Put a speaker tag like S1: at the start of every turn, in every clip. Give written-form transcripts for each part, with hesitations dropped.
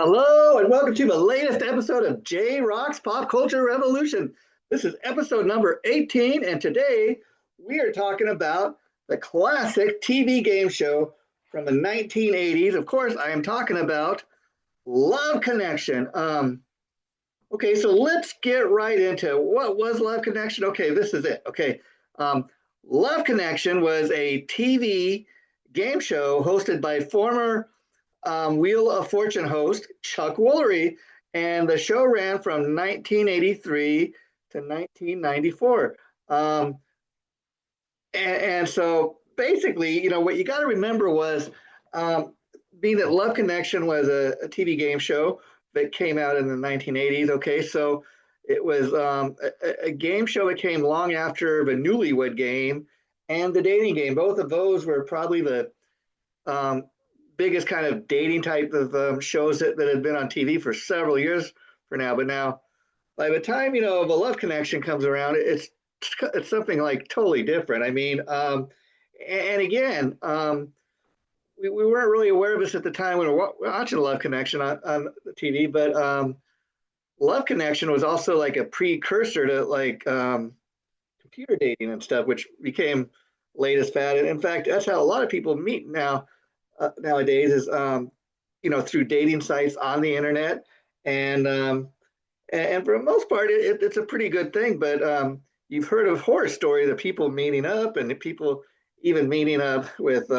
S1: Hello and welcome to the latest episode of JRock's Pop Culture Revolution. This is episode number 18, and today we are talking about the classic TV game show from the 1980s. Of course, I am talking about Love Connection. Okay, so let's get right into what was Love Connection. Okay, this is it. Okay, um, Love Connection was a TV game show hosted by former Wheel of Fortune host Chuck Woolery, and the show ran from 1983 to 1994. And so basically, what you got to remember was um, being that Love Connection was a TV game show that came out in the 1980s. Okay, so it was a game show that came long after the Newlywed Game and the Dating Game. Both of those were probably the um, biggest kind of dating type of shows that had been on TV for several years for now. But now, by the time the Love Connection comes around, it's something like totally different. I mean, and again, we weren't really aware of this at the time when we were watching Love Connection on the TV, but Love Connection was also like a precursor to like computer dating and stuff, which became latest fad. And in fact, that's how a lot of people meet nowadays is through dating sites on the internet, and and for the most part it's a pretty good thing. But you've heard of horror stories of people meeting up and people even meeting up with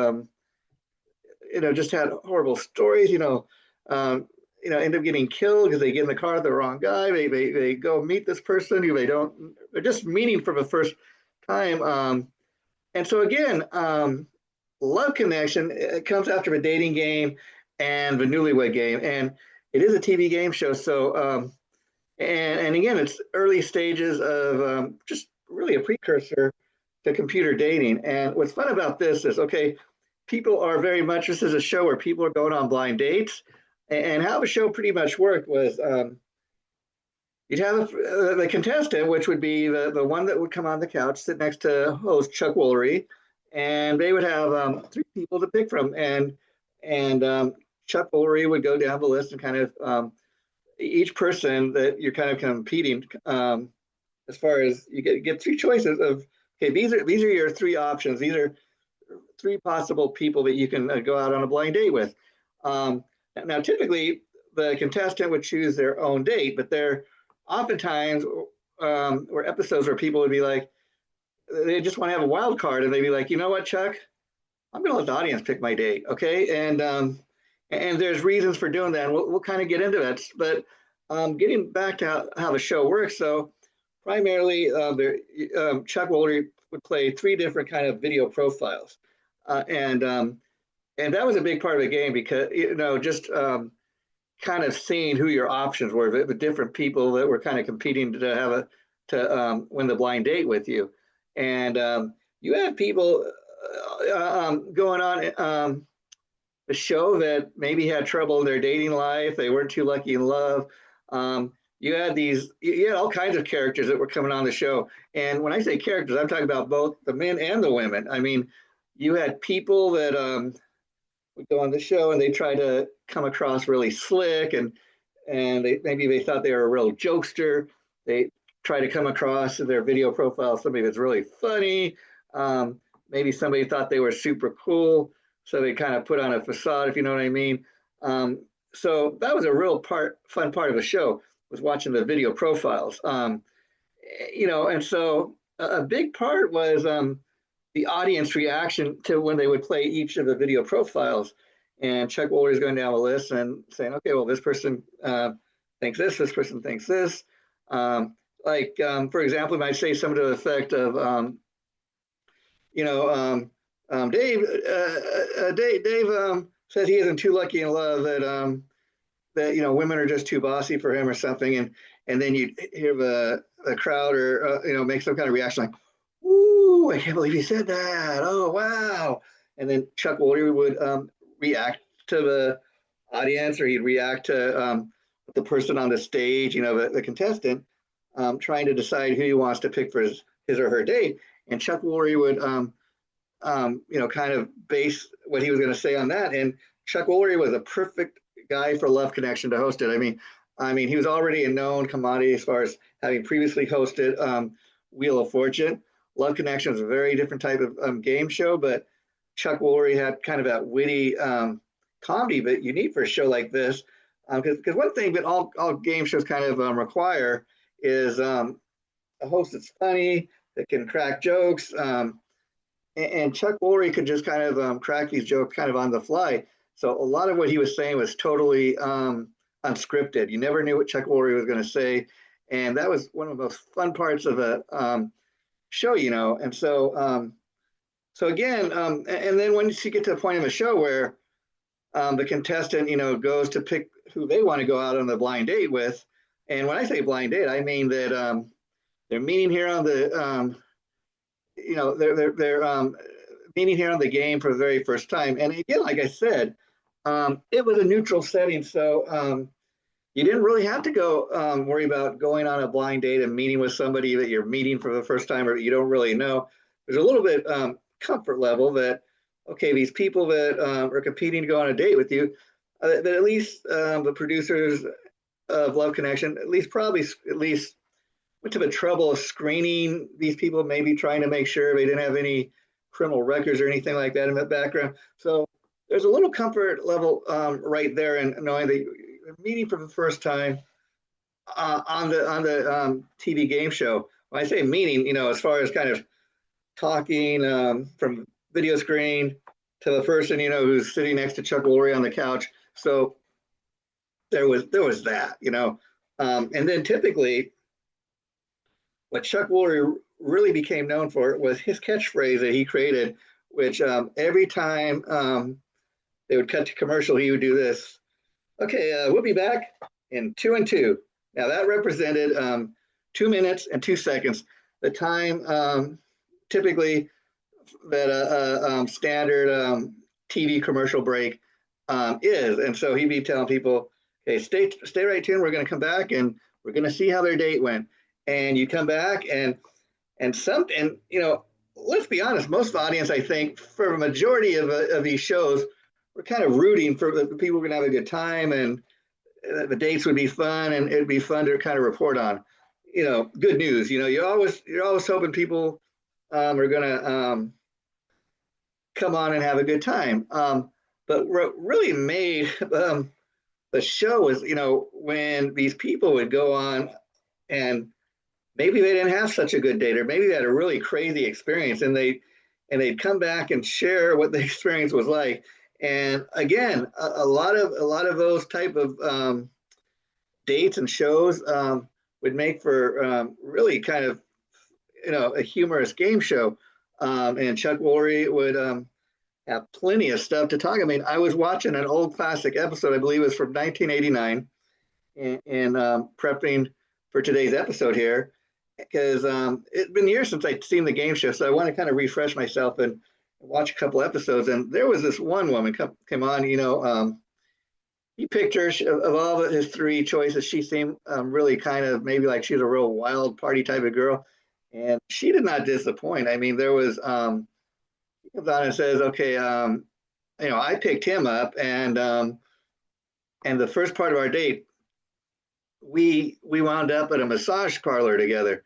S1: just had horrible stories. End up getting killed because they get in the car with the wrong guy. They go meet this person who they're just meeting for the first time. And so again, Love Connection, it comes after a dating game and the Newlywed Game, and it is a TV game show. So, and again, it's early stages of just really a precursor to computer dating. And what's fun about this is, okay, people are very much, this is a show where people are going on blind dates. And how the show pretty much worked was you'd have the contestant, which would be the one that would come on the couch, sit next to host Chuck Woolery, and they would have three people to pick from, and Chuck Woolery would go down the list and kind of each person that you're kind of competing as far as you get three choices of, okay, these are your three options. These are three possible people that you can go out on a blind date with. Now, typically the contestant would choose their own date, but there oftentimes were episodes where people would be like, they just want to have a wild card, and they'd be like, you know what, Chuck, I'm going to let the audience pick my date, okay? And there's reasons for doing that, and we'll kind of get into that. But getting back to how the show works, so primarily Chuck Woolery would play three different kind of video profiles, and that was a big part of the game because just kind of seeing who your options were, the different people that were kind of competing to win the blind date with you. And you have people going on the show that maybe had trouble in their dating life. They weren't too lucky in love. You had all kinds of characters that were coming on the show. And when I say characters, I'm talking about both the men and the women. I mean, you had people that would go on the show and they try to come across really slick, and maybe they thought they were a real jokester. They try to come across in their video profile somebody that's really funny. Maybe somebody thought they were super cool, so they kind of put on a facade, if you know what I mean. So that was a real fun part of the show, was watching the video profiles. And so a big part was the audience reaction to when they would play each of the video profiles. And Chuck Woolery is going down the list and saying, okay, well, this person thinks this person thinks this. For example, I might say something to the effect of, Dave says he isn't too lucky in love, that women are just too bossy for him or something, and then you hear the crowd or make some kind of reaction like, "Ooh, I can't believe he said that! Oh, wow!" And then Chuck Woolery would react to the audience, or he'd react to the person on the stage, the contestant, trying to decide who he wants to pick for his or her date. And Chuck Woolery would, kind of base what he was going to say on that. And Chuck Woolery was a perfect guy for Love Connection to host it. I mean, he was already a known commodity as far as having previously hosted Wheel of Fortune. Love Connection was a very different type of game show, but Chuck Woolery had kind of that witty comedy that you need for a show like this. Because one thing that all game shows kind of require is a host that's funny, that can crack jokes. And Chuck Woolery could just kind of crack these jokes kind of on the fly. So a lot of what he was saying was totally unscripted. You never knew what Chuck Woolery was going to say. And that was one of the most fun parts of the show, And so again, and then once you get to a point in the show where the contestant, goes to pick who they want to go out on the blind date with. And when I say blind date, I mean that they're meeting here on the, they're meeting here on the game for the very first time. And again, like I said, it was a neutral setting, so you didn't really have to go worry about going on a blind date and meeting with somebody that you're meeting for the first time or you don't really know. There's a little bit comfort level that, okay, these people that are competing to go on a date with you, that at least the producers of Love Connection at least went to the trouble of screening these people, maybe trying to make sure they didn't have any criminal records or anything like that in the background. So there's a little comfort level right there in knowing that you're meeting for the first time on the TV game show. When I say meeting, as far as kind of talking from video screen to the person, who's sitting next to Chuck Woolery on the couch. So there was that, and then typically what Chuck Woolery really became known for was his catchphrase that he created, which every time they would cut to commercial, he would do this. Okay, we'll be back in 2 and 2. Now that represented 2 minutes and 2 seconds, the time typically that a standard TV commercial break is. And so he'd be telling people, okay, stay right tuned. We're going to come back and we're going to see how their date went. And you come back and let's be honest, most of the audience, I think, for a majority of these shows, we're kind of rooting for the people who are going to have a good time and the dates would be fun and it'd be fun to kind of report on, good news. You're always hoping people are going to come on and have a good time. But what really made the show was, when these people would go on and maybe they didn't have such a good date, or maybe they had a really crazy experience, and they'd come back and share what the experience was like. And again, a lot of those type of dates and shows would make for really kind of a humorous game show. And Chuck Woolery would have plenty of stuff to talk. I mean, I was watching an old classic episode, I believe it was from 1989, and prepping for today's episode here, because it's been years since I'd seen the game show, so I want to kind of refresh myself and watch a couple episodes. And there was this one woman came on, he picked her of all of his 3 choices. She seemed really kind of maybe like she was a real wild party type of girl, and she did not disappoint. I mean, there was he comes on and says, okay, I picked him up, and the first part of our date, we wound up at a massage parlor together.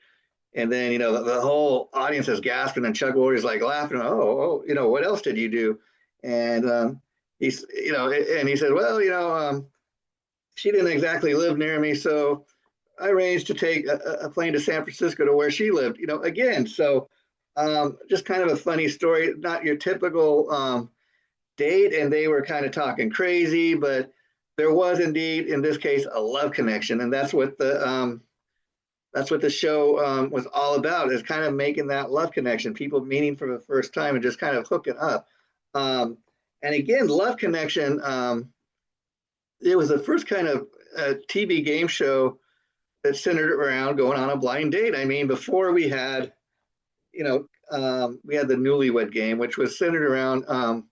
S1: And then, the whole audience is gasping, and Chuck Woolery's like laughing. Oh, what else did you do? And he's, and he said, well, she didn't exactly live near me, so I arranged to take a plane to San Francisco to where she lived. Again, so just kind of a funny story, not your typical date, and they were kind of talking crazy, but there was indeed, in this case, a love connection, and that's what the show was all about, is kind of making that love connection, people meeting for the first time and just kind of hooking up. And again, Love Connection, it was the first kind of TV game show that centered around going on a blind date. I mean, before we had, we had the Newlywed Game, which was centered around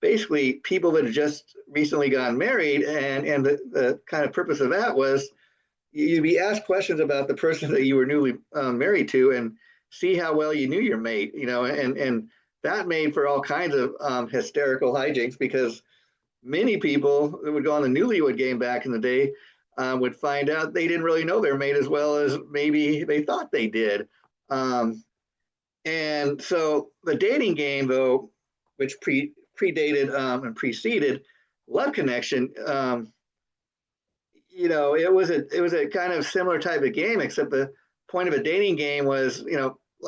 S1: basically people that had just recently gotten married, and the kind of purpose of that was you'd be asked questions about the person that you were newly married to and see how well you knew your mate, and that made for all kinds of hysterical hijinks, because many people that would go on the Newlywed Game back in the day would find out they didn't really know their mate as well as maybe they thought they did. Um, and so the dating game, though, which predated and preceded Love Connection, it was a kind of similar type of game, except the point of a dating game was,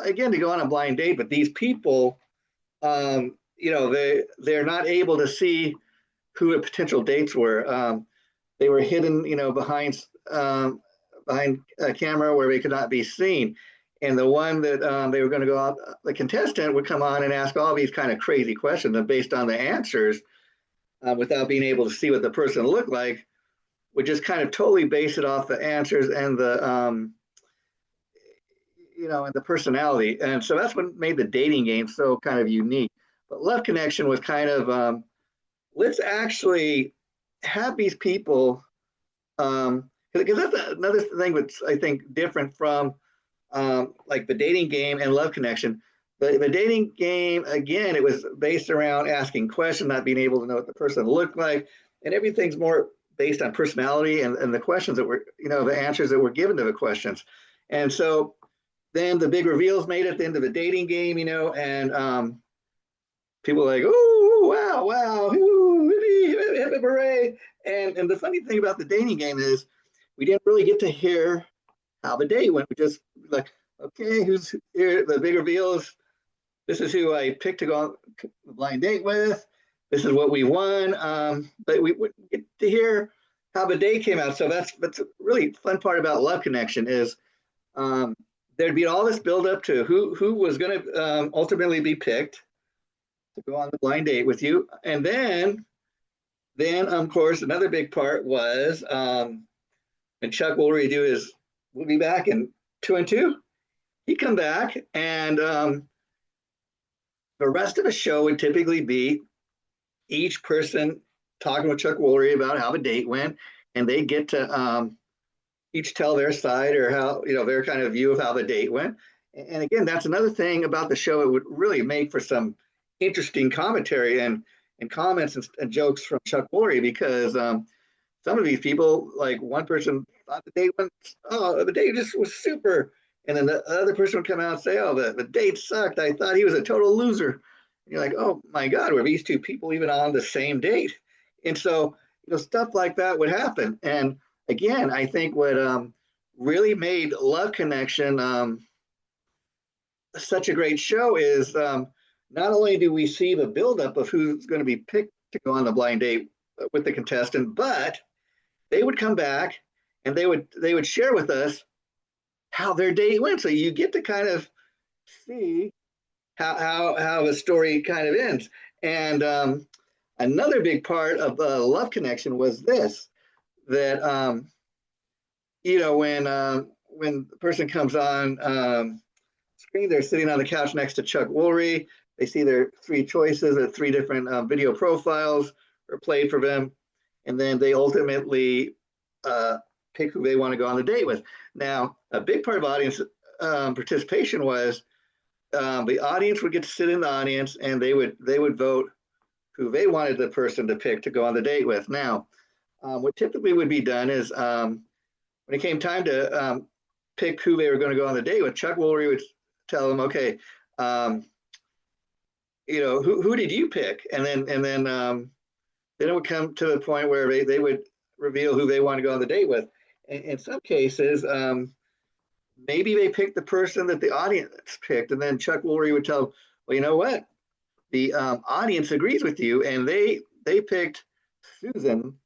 S1: again, to go on a blind date, but these people, they're not able to see who the potential dates were. They were hidden, behind a camera where they could not be seen. And the one that they were going to go out, the contestant would come on and ask all these kind of crazy questions, and based on the answers, without being able to see what the person looked like, would just kind of totally base it off the answers and the personality. And so that's what made the dating game so kind of unique. But Love Connection was kind of let's actually have these people, because that's another thing that's I think different from like the dating game and Love Connection. The dating game, again, it was based around asking questions, not being able to know what the person looked like, and everything's more based on personality and the questions that were, the answers that were given to the questions. And so then the big reveals made at the end of the dating game, and people were like, oh, wow, hooray. And the funny thing about the dating game is we didn't really get to hear how the day went. We just like, okay, who's here? The big reveals. This is who I picked to go on the blind date with. This is what we won. But we wouldn't get to hear how the day came out. So that's a really fun part about Love Connection is there'd be all this build up to who was going to ultimately be picked to go on the blind date with you. And then of course, another big part was when Chuck Woolery we'll be back in 2 and 2. He'd come back, and the rest of the show would typically be each person talking with Chuck Woolery about how the date went, and they get to each tell their side or how, their kind of view of how the date went. And again, that's another thing about the show. It would really make for some interesting commentary and comments and jokes from Chuck Woolery, because some of these people, like one person thought the date just was super. And then the other person would come out and say, oh, the date sucked. I thought he was a total loser. And you're like, oh my God, were these two people even on the same date? And so, stuff like that would happen. And again, I think what really made Love Connection such a great show is not only do we see the buildup of who's going to be picked to go on the blind date with the contestant, but they would come back and they would share with us how their date went. So you get to kind of see how the story kind of ends. And another big part of the Love Connection was this, that when the person comes on screen, they're sitting on the couch next to Chuck Woolery. They see their 3 choices or 3 different video profiles are played for them, and then they ultimately pick who they want to go on the date with. Now, a big part of audience participation was the audience would get to sit in the audience, and they would vote who they wanted the person to pick to go on the date with. Now, what typically would be done is when it came time to pick who they were going to go on the date with, Chuck Woolery would tell them, okay, who did you pick? And then it would come to the point where they would reveal who they want to go on the date with. In some cases, maybe they picked the person that the audience picked, and then Chuck Woolery would tell them, well, you know what? The audience agrees with you, and they picked Susan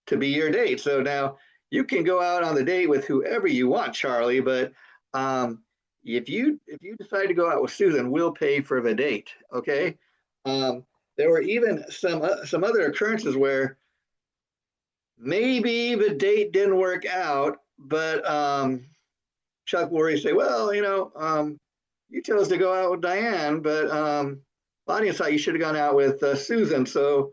S1: to be your date. So now you can go out on the date with whoever you want, Charlie, but if you decide to go out with Susan, we'll pay for the date, okay? There were even some other occurrences where maybe the date didn't work out, but Chuck Woolery say, well, you chose to go out with Diane, but the audience thought you should have gone out with Susan. So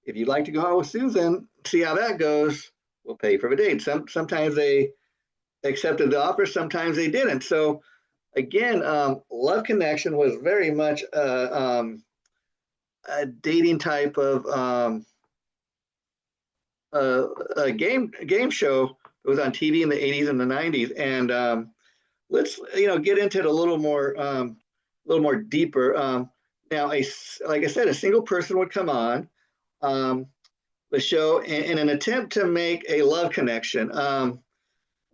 S1: if you'd like to go out with Susan, see how that goes, we'll pay for the date. Sometimes they accepted the offer, sometimes they didn't. So again, Love Connection was very much a dating type of a game show that was on TV in the 80s and the 90s. And let's get into it a little more deeper. Now, like I said, a single person would come on the show in an attempt to make a love connection.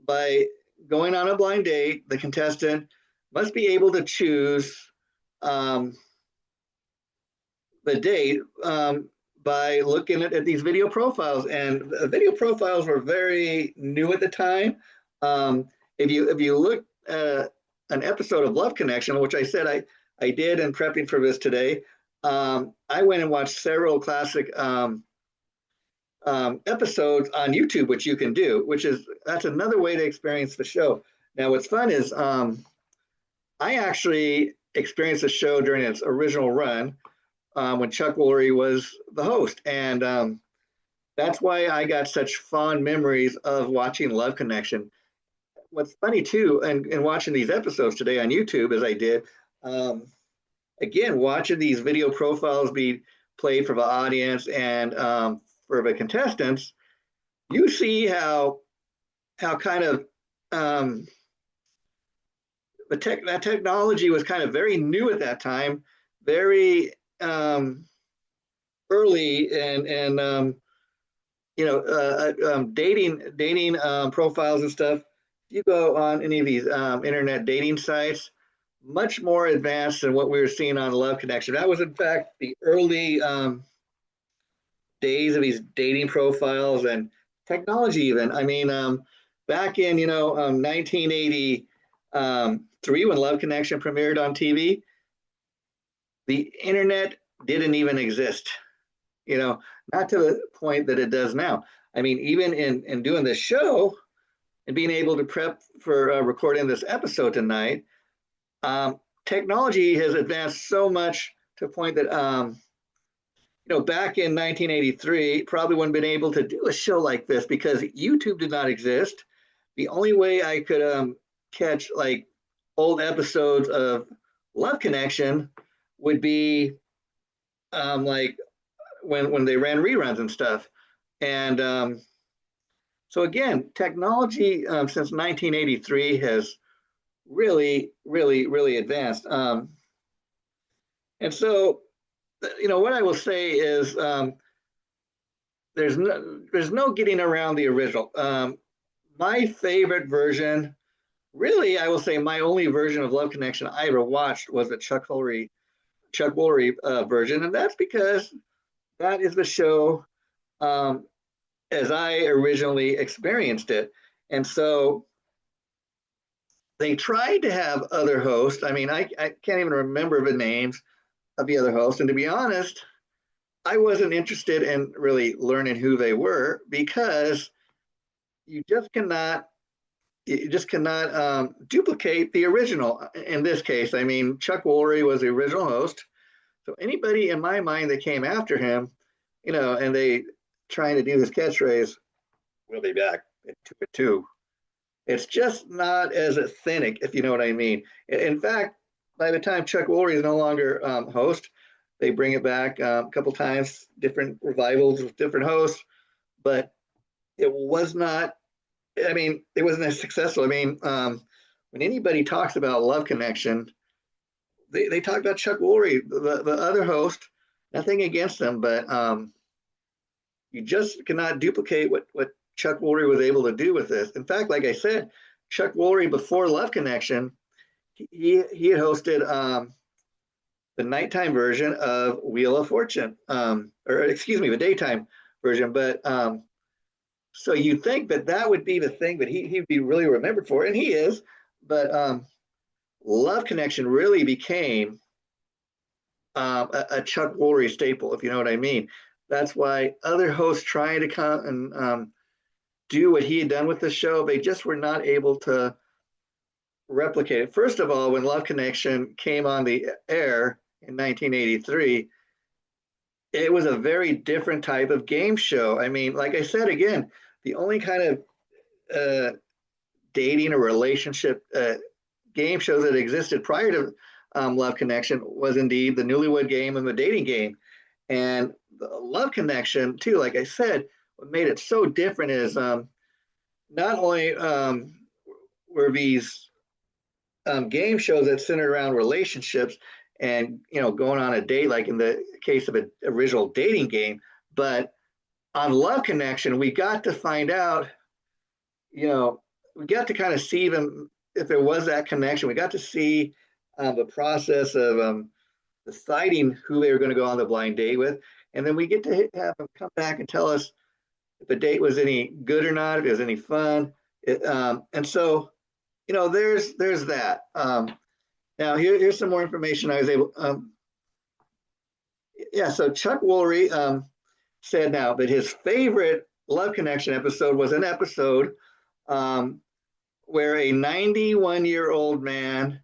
S1: By going on a blind date, the contestant must be able to choose um, the date by looking at these video profiles. And video profiles were very new at the time. If you look at an episode of Love Connection, which I said I did in prepping for this today, I went and watched several classic episodes on YouTube, which you can do, that's another way to experience the show. Now, what's fun is I actually experienced the show during its original run when Chuck Woolery was the host, and that's why I got such fond memories of watching Love Connection. What's funny too, and watching these episodes today on YouTube as I did, again, watching these video profiles be played for the audience and for the contestants, you see how kind of that technology was kind of very new at that time, very early, and dating profiles and stuff. If you go on any of these internet dating sites, much more advanced than what we were seeing on Love Connection. That was, in fact, the early days of these dating profiles and technology. Even, I mean, back in 1983, when Love Connection premiered on TV, the internet didn't even exist. Not to the point that it does now. I mean, even in doing this show and being able to prep for recording this episode tonight, technology has advanced so much to a point that back in 1983, probably wouldn't have been able to do a show like this because YouTube did not exist. The only way I could catch like old episodes of Love Connection would be like when they ran reruns and stuff. And so again, technology since 1983 has really, really, really advanced. And so what I will say is there's no getting around the original. My favorite version, really, I will say my only version of Love Connection I ever watched was the Chuck Woolery version, and that's because that is the show as I originally experienced it. And so they tried to have other hosts. I mean, I can't even remember the names of the other hosts. And to be honest, I wasn't interested in really learning who they were because you just cannot duplicate the original. In this case, I mean, Chuck Woolery was the original host. So anybody in my mind that came after him, and they trying to do this catchphrase, we'll be back in 2 It's just not as authentic, if you know what I mean. In fact, by the time Chuck Woolery is no longer host, they bring it back a couple times, different revivals with different hosts, but it was not, I mean, it wasn't as successful. I mean, when anybody talks about Love Connection, they talk about Chuck Woolery, the other host, nothing against them, but you just cannot duplicate what Chuck Woolery was able to do with this. In fact, like I said, Chuck Woolery before Love Connection, he had hosted the nighttime version of Wheel of Fortune, or excuse me, the daytime version. But so you'd think that would be the thing that he'd be really remembered for, and he is. But Love Connection really became a Chuck Woolery staple, if you know what I mean. That's why other hosts trying to come and do what he had done with the show, they just were not able to replicate it. First of all, when Love Connection came on the air in 1983, it was a very different type of game show. I mean, like I said, again, the only kind of dating or relationship game shows that existed prior to Love Connection was indeed the Newlywed Game and the dating game. And the Love Connection, too, like I said, what made it so different is not only were these game shows that centered around relationships and going on a date, like in the case of an original dating game, but on Love Connection, we got to find out, we got to kind of see them if there was that connection. We got to see the process of deciding who they were going to go on the blind date with, and then we get to have them come back and tell us if the date was any good or not, if it was any fun, and so there's that. Now here's some more information I was able. So Chuck Woolery said now that his favorite Love Connection episode was an episode where a 91-year-old man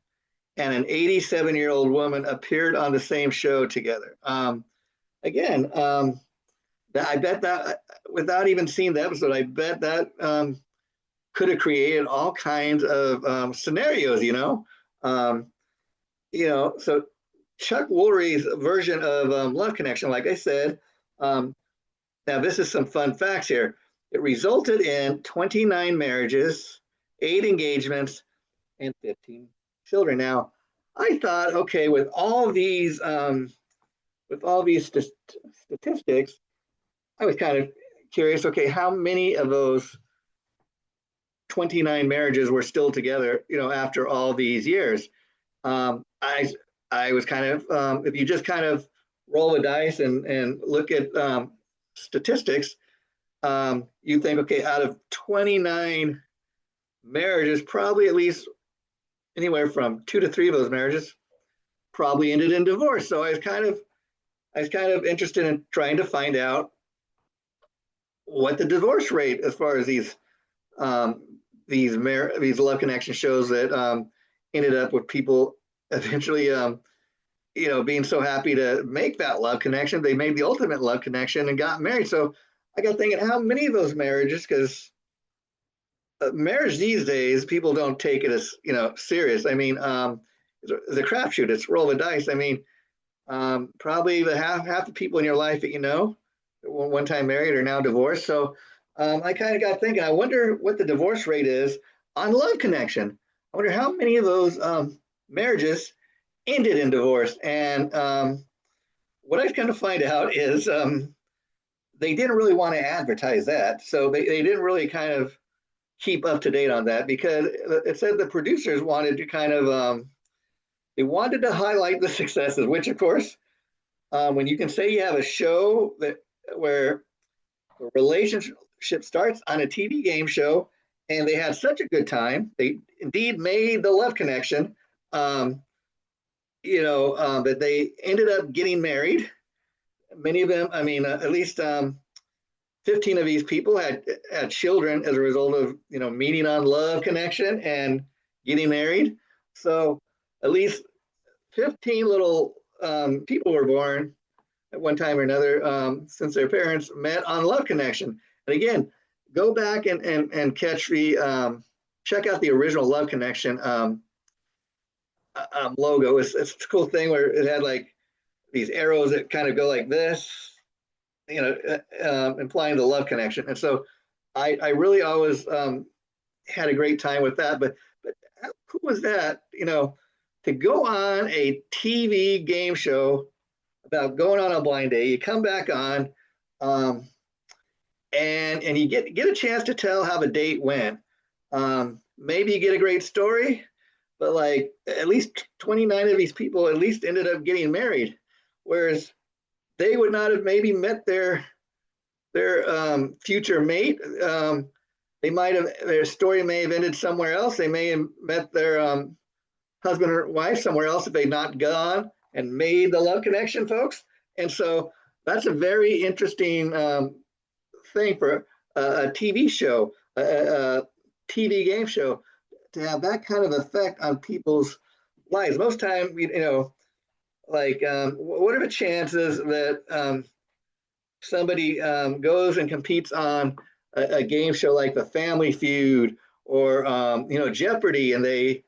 S1: and an 87-year-old woman appeared on the same show together. Again, I bet that without even seeing the episode, I bet that could have created all kinds of scenarios. So Chuck Woolery's version of Love Connection, like I said, now this is some fun facts here. It resulted in 29 marriages, 8 engagements, and 15 children. Now, I thought, okay, with all these statistics, I was kind of curious. Okay, how many of those 29 marriages were still together? After all these years, I was kind of, if you just kind of roll the dice and look at statistics, you think, okay, out of 29 marriages, probably at least anywhere from 2 to 3 of those marriages probably ended in divorce. So I was kind of interested in trying to find out what the divorce rate as far as these Love Connection shows that ended up with people eventually being so happy to make that love connection. They made the ultimate love connection and got married. So I got thinking, how many of those marriages, because marriage these days, people don't take it as serious. I mean, it's a crapshoot. It's roll the dice. I mean, probably the half the people in your life that one time married are now divorced. So I kind of got thinking, I wonder what the divorce rate is on Love Connection. I wonder how many of those marriages ended in divorce. And what I've come to find out is they didn't really want to advertise that. So they didn't really kind of keep up to date on that, because it said the producers wanted to kind of, they wanted to highlight the successes, which of course, when you can say you have a show where the relationship starts on a TV game show and they had such a good time, they indeed made the love connection, that they ended up getting married. Many of them, I mean, at least 15 of these people had children as a result of meeting on Love Connection and getting married. So at least 15 little people were born at one time or another since their parents met on Love Connection. And again, go back and catch check out the original Love Connection logo. It's a cool thing where it had like these arrows that kind of go like this, implying the love connection. And so I really always had a great time with that. But how cool was that, to go on a TV game show about going on a blind date? You come back on, and you get a chance to tell how the date went. Maybe you get a great story, but like at least 29 of these people at least ended up getting married, whereas they would not have maybe met their future mate. They might have, their story may have ended somewhere else. They may have met their husband or wife somewhere else if they'd not gone and made the love connection, folks. And so that's a very interesting thing for a TV show, a TV game show, to have that kind of effect on people's lives. Most time, like what are the chances that somebody goes and competes on a game show like The Family Feud or Jeopardy, and they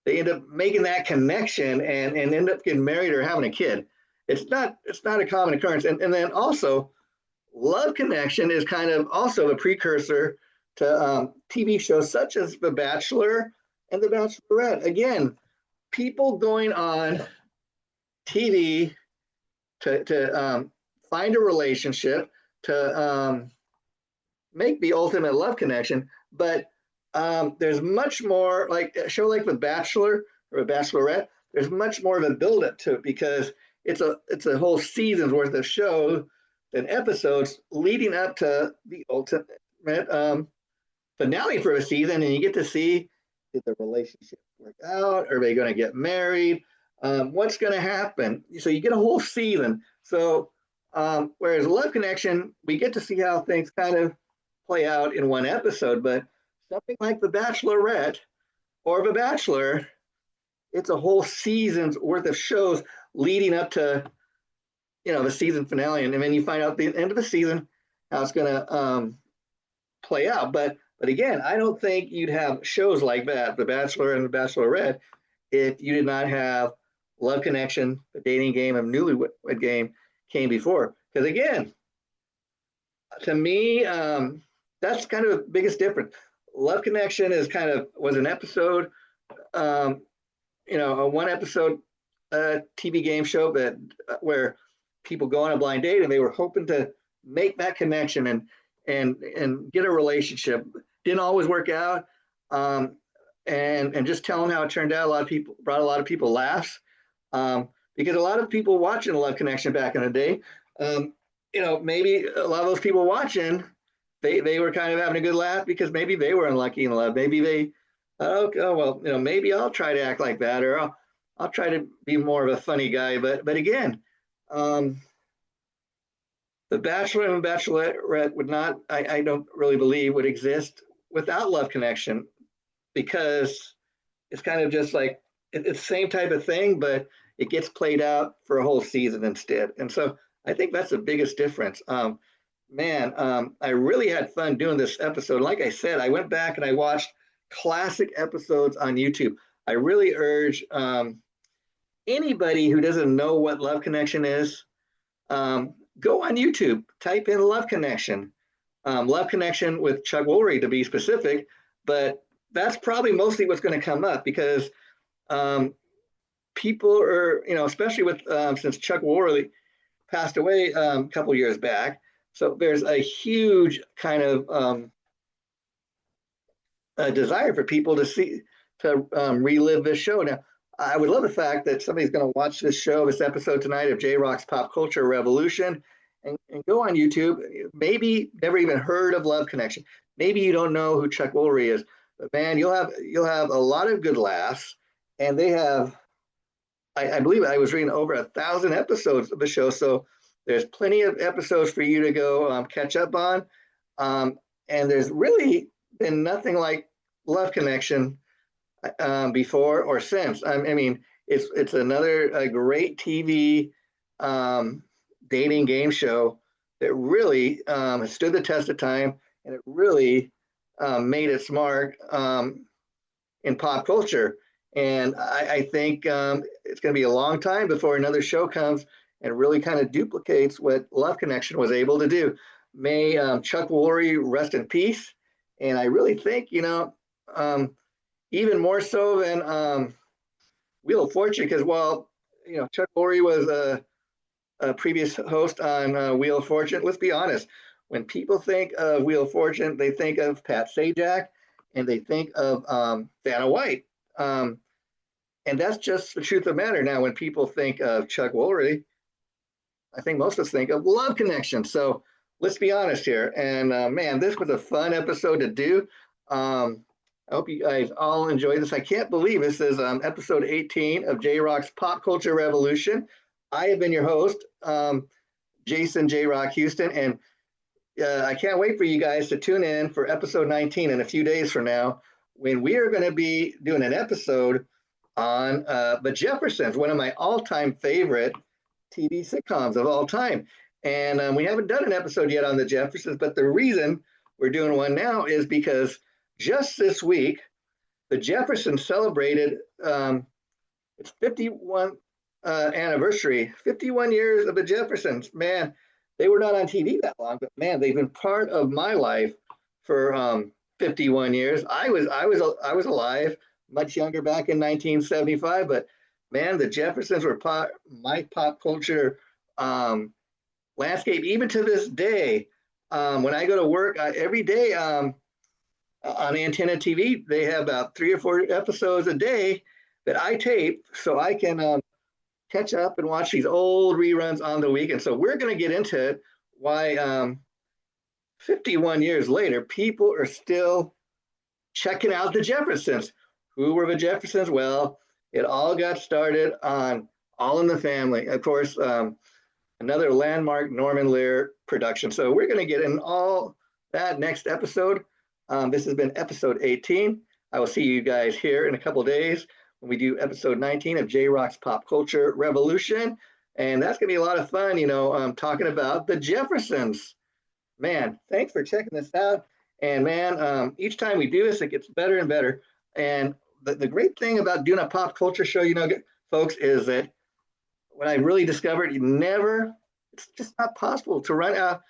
S1: end up making that connection and end up getting married or having a kid? It's not a common occurrence. And then also, Love Connection is kind of also a precursor to TV shows such as The Bachelor and The Bachelorette. Again, people going on TV to find a relationship, to make the ultimate love connection. But there's much more, like a show like The Bachelor or A Bachelorette. There's much more of a buildup to it because it's a whole season's worth of show and episodes leading up to the ultimate finale for a season, and you get to see, did the relationship work out? Are they going to get married? What's going to happen? So you get a whole season. So whereas Love Connection, we get to see how things kind of play out in one episode, but something like The Bachelorette or The Bachelor, it's a whole season's worth of shows leading up to the season finale, and then you find out at the end of the season how it's going to play out. But again, I don't think you'd have shows like that, The Bachelor and The Bachelorette, if you did not have Love Connection, the dating game, and Newlywed Game came before. Because again, to me, that's kind of the biggest difference. Love Connection was an episode, a one episode TV game show where people go on a blind date and they were hoping to make that connection and get a relationship. Didn't always work out, and just telling how it turned out. A lot of people brought a lot of people laughs, because a lot of people watching Love Connection back in the day, maybe a lot of those people watching, they were kind of having a good laugh because maybe they were unlucky in love. Maybe they, oh well, maybe I'll try to act like that, or I'll try to be more of a funny guy. But again, The Bachelor and Bachelorette would not, I don't really believe, would exist without Love Connection, because it's kind of just like it's the same type of thing, but it gets played out for a whole season instead. And so I think that's the biggest difference. I really had fun doing this episode. Like I said, I went back and I watched classic episodes on YouTube. I really urge anybody who doesn't know what Love Connection is, go on YouTube, type in Love Connection. Love Connection with Chuck Woolery, to be specific, but that's probably mostly what's going to come up because people are, especially with since Chuck Woolery passed away a couple years back, so there's a huge kind of a desire for people to relive this show. Now, I would love the fact that somebody's going to watch this episode tonight of JRock's Pop Culture Revolution, and go on YouTube. Maybe never even heard of Love Connection. Maybe you don't know who Chuck Woolery is, but man, you'll have a lot of good laughs. And they have, I believe I was reading, over 1,000 episodes of the show, so there's plenty of episodes for you to go catch up on. And there's really been nothing like Love Connection before or since. I mean, it's another great TV dating game show that really stood the test of time, and it really made its mark in pop culture. And I think it's going to be a long time before another show comes and really kind of duplicates what Love Connection was able to do. May Chuck Woolery rest in peace. And I really think, even more so than Wheel of Fortune, because while Chuck Woolery was a previous host on Wheel of Fortune, let's be honest, when people think of Wheel of Fortune, they think of Pat Sajak and they think of Vanna White. And that's just the truth of the matter. Now, when people think of Chuck Woolery, I think most of us think of Love Connection. So let's be honest here. And man, this was a fun episode to do. I hope you guys all enjoy this. I can't believe this is episode 18 of JRock's Pop Culture Revolution. I have been your host, Jason JRock Houston, and I can't wait for you guys to tune in for episode 19 in a few days from now, when we are going to be doing an episode on The Jeffersons, one of my all-time favorite TV sitcoms of all time. And we haven't done an episode yet on The Jeffersons, but the reason we're doing one now is because just this week, The Jeffersons celebrated its 51 anniversary, 51 years of The Jeffersons. Man, they were not on TV that long, but man, they've been part of my life for 51 years. I was alive, much younger back in 1975, but man, the Jeffersons were my pop culture landscape, even to this day. When I go to work every day on Antenna TV, they have about 3 or 4 episodes a day that I tape so I can catch up and watch these old reruns on the weekend. So we're going to get into it, why 51 years later, people are still checking out the Jeffersons. Who were the Jeffersons? Well, it all got started on All in the Family. Of course, another landmark Norman Lear production. So we're going to get in all that next episode. This has been episode 18. I will see you guys here in a couple days when we do episode 19 of JRock's Pop Culture Revolution. And that's going to be a lot of fun, talking about the Jeffersons. Man, thanks for checking this out. And man, each time we do this, it gets better and better. And the great thing about doing a pop culture show, folks, is that what I really discovered, it's just not possible to run out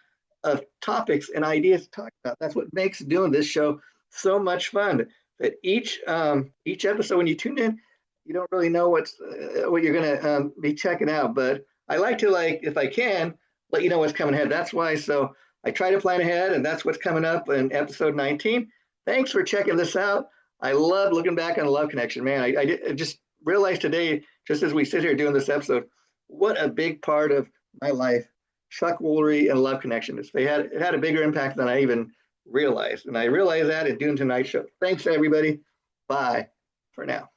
S1: of topics and ideas to talk about. That's what makes doing this show so much fun. That each episode, when you tune in, you don't really know what you're gonna be checking out. But I like to, if I can, let you know what's coming ahead. That's why. So I try to plan ahead, and that's what's coming up in episode 19. Thanks for checking this out. I love looking back on the Love Connection, man. I just realized today, just as we sit here doing this episode, what a big part of my life Chuck Woolery and Love Connection is. It had a bigger impact than I even realized. And I realized that in doing tonight's show. Thanks, everybody. Bye for now.